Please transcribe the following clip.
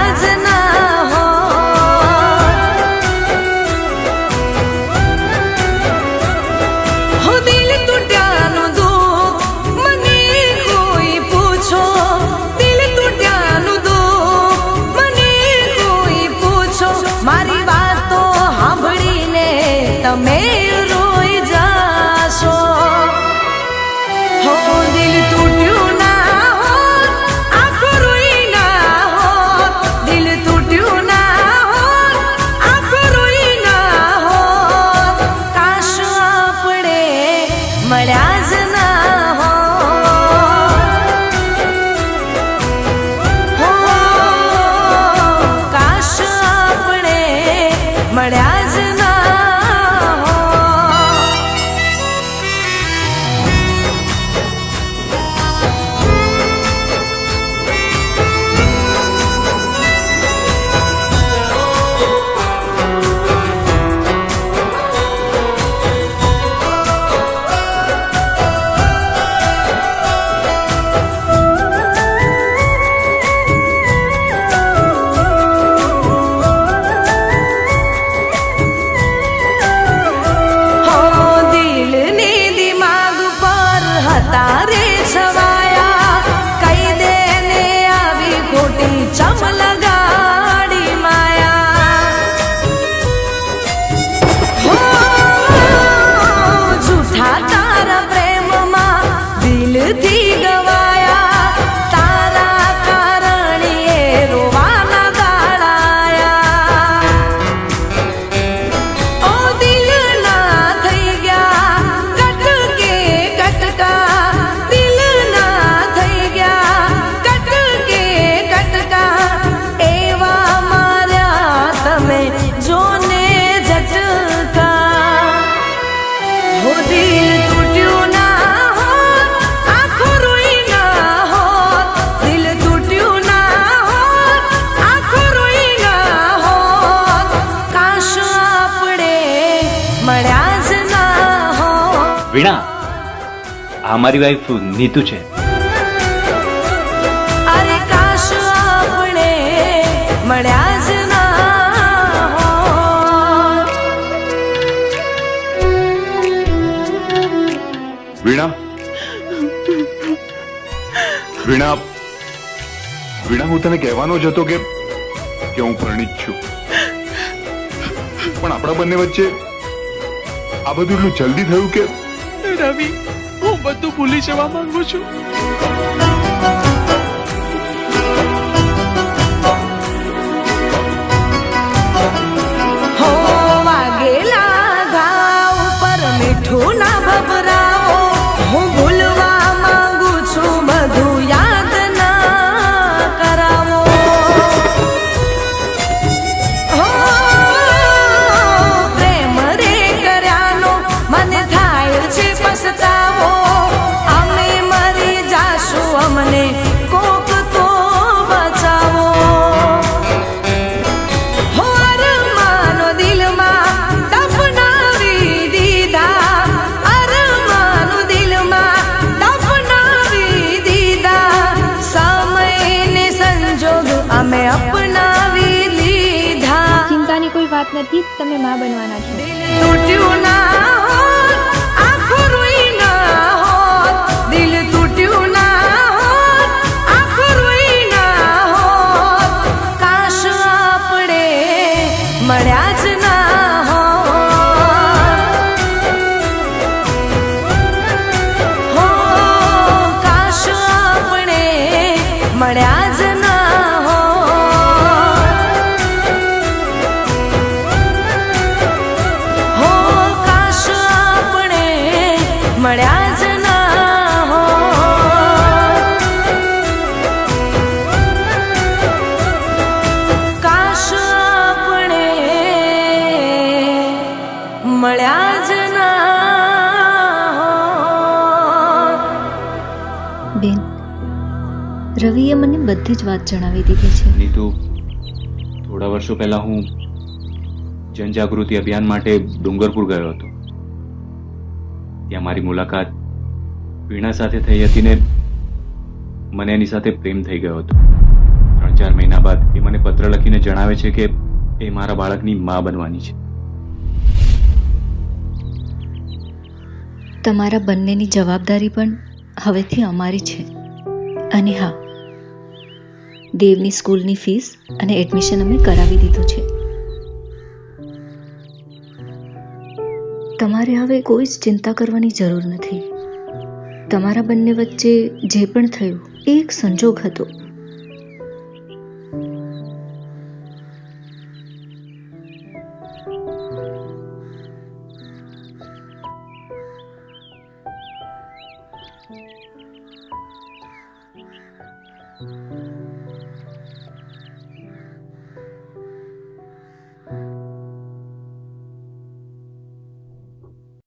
મળ્યા જ ના હો. હો દિલ તૂટ્યાનું દુઃખ મને કોઈ પૂછો, દિલ તૂટ્યાનું દુઃખ મને કોઈ પૂછો. મારી વાતો સાંભળીને તમે રોઈ જાશો. હો દિલ તૂટ્યું ના હોત, આખું રોઈ ના હોત. દિલ તૂટ્યું ના હોત, આખું રોઈ ના હોત. કાશ આપણે મળ્યા જ ના હોત. હો કાશ આપણે મળ્યા જ ના હોત. હો દિલને દિમાગ પર હતા રે છવાયા, કઈ દેને આવી ખોટી ચમ લગાડી માયા. હો જૂઠા તારા પ્રેમમાં દિલથી ગવાયા, તારા કારણે રોવાના દાડાયા. ઓ દિલ ના થઈ ગયા કટકે કટકા, દિલ ના થઈ ગયા કટકે કટકા. એવા માર્યા તમે જોને ઝટકા. હો દિલ તૂટ્યું ના હોત, આખું રોઈ ના હોત. દિલ તૂટ્યું ના હોત, આખું રોઈ ના હોત. કાશ આપણે મળ્યા જ ના હોત. વીણા, આ મારી વાઈફ નીતુ છે. અરે કાશ આપણે મળ્યા જ ના હોત. વીણા વીણા વીણા, હું તને કહેવાનો જ હતો કે હું પરણિત છું, પણ આપણા બંને વચ્ચે આ બધું એટલું જલ્દી થયું કે રવિ, હું બધું ભૂલી જવા માંગુ છું. હો વાગેલા ઘાવ પર મીઠું ના ભભરાવો. હું ભૂલવા માંગુ છું, બધું યાદ ના કરાવો. હો પ્રેમ રે કર્યાનો મને થાય છે પછતાવો. અમે મરી જાશું, અમને કોક તો બચાવો. હો અરમાનો દિલમાં દફનાવી દીધા, અરમાનો દિલમાં દફનાવી દીધા. સમય ને સંજોગ અમે અપનાવી લીધા. ચિંતાની કોઈ વાત નથી, તમે માં બનવાના છો. દિલ તૂટ્યું ના હોત, આખું રોઈ ના હોત. દિલ તૂટ્યું ના હોત, આખું રોઈ ના હોત. કાશ આપણે મળ્યા જ ના હોત. હો કાશ આપણે મળ્યા જ ના હોત. હો કાશ આપણે મળ્યા જ ના હોત. કાશ આપણે મળ્યા જ ના હોત. બેન, રવિએ મને બધી જ વાત જણાવી દીધી છે. નીતુ, થોડા વર્ષો પહેલા હું જનજાગૃતિ અભિયાન માટે ડુંગરપુર ગયો હતો. ત્યાં મારી મુલાકાત વીણા સાથે થઈ હતી ને મને એની સાથે પ્રેમ થઈ ગયો હતો. 3-4 મહિના બાદ એ મને પત્ર લખીને જણાવે છે કે એ મારા બાળકની મા બનવાની છે. તમારા બંનેની જવાબદારી પણ હવેથી અમારી છે. અને હા, દેવની સ્કૂલની ફીસ અને એડમિશન અમે કરાવી દીધું છે. તમારે હવે કોઈ જ ચિંતા કરવાની જરૂર નથી. તમારા બંને વચ્ચે જે પણ થયું એ એક સંજોગ હતો.